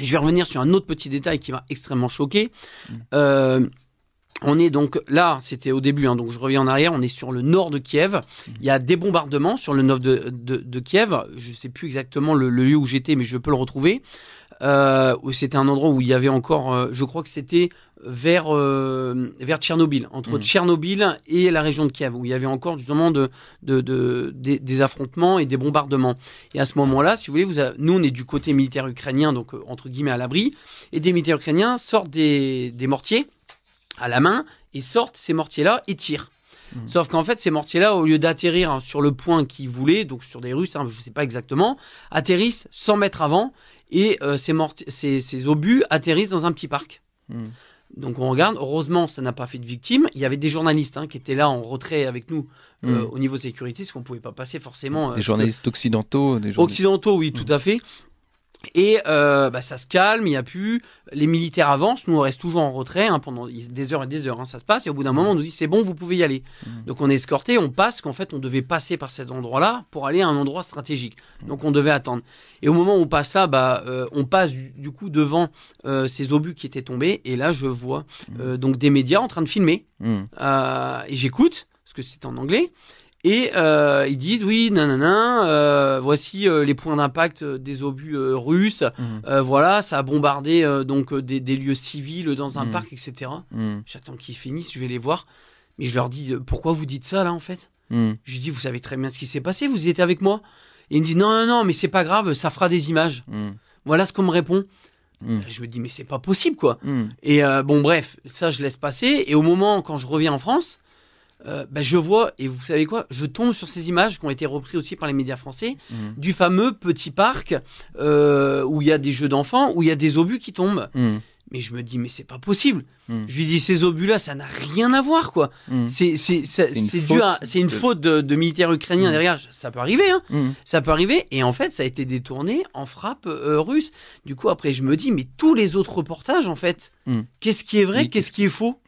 Je vais revenir sur un autre petit détail qui m'a extrêmement choqué. On est donc là, c'était au début, hein, donc je reviens en arrière, on est sur le nord de Kiev. Il y a des bombardements sur le nord de Kiev. Je ne sais plus exactement le lieu où j'étais, mais je peux le retrouver. C'était un endroit où il y avait encore, je crois que c'était vers Tchernobyl, entre Tchernobyl et la région de Kiev, où il y avait encore justement des affrontements et des bombardements. Et à ce moment-là, si vous voulez, nous on est du côté militaire ukrainien, donc entre guillemets à l'abri, et des militaires ukrainiens sortent des mortiers à la main et sortent ces mortiers-là et tirent. Sauf qu'en fait, ces mortiers-là, au lieu d'atterrir sur le point qu'ils voulaient, donc sur des Russes, hein, je ne sais pas exactement, atterrissent 100 mètres avant et ces obus atterrissent dans un petit parc. Donc on regarde, heureusement ça n'a pas fait de victimes. Il y avait des journalistes qui étaient là en retrait avec nous au niveau sécurité, parce qu'on ne pouvait pas passer forcément. Des journalistes occidentaux. Occidentaux, oui, tout à fait. Et ça se calme, il n'y a plus. Les militaires avancent, nous on reste toujours en retrait pendant des heures et des heures. Ça se passe et au bout d'un moment on nous dit c'est bon, vous pouvez y aller. Donc on est escorté, on passe, qu'en fait on devait passer par cet endroit-là pour aller à un endroit stratégique. Donc on devait attendre. Et au moment où on passe là, on passe du coup devant ces obus qui étaient tombés et là je vois donc des médias en train de filmer. Et j'écoute parce que c'est en anglais. Et ils disent oui, voici les points d'impact des obus russes. Voilà, ça a bombardé donc des lieux civils dans un parc, etc. J'attends qu'ils finissent, je vais les voir. Mais je leur dis pourquoi vous dites ça là en fait. Je dis vous savez très bien ce qui s'est passé, vous y étiez avec moi. Et ils me disent non, mais c'est pas grave, ça fera des images. Voilà ce qu'on me répond. Je me dis mais c'est pas possible quoi. Et bon bref, ça je laisse passer. Et au moment quand je reviens en France. Je vois, et vous savez quoi, je tombe sur ces images qui ont été reprises aussi par les médias français, du fameux petit parc où il y a des jeux d'enfants, où il y a des obus qui tombent. Mais je me dis, mais c'est pas possible. Je lui dis, ces obus-là, ça n'a rien à voir, quoi. C'est une faute de militaires ukrainiens derrière. Ça peut arriver, Ça peut arriver. Et en fait, ça a été détourné en frappe russe. Du coup, après, je me dis, mais tous les autres reportages, en fait, qu'est-ce qui est vrai, qu'est-ce qui est faux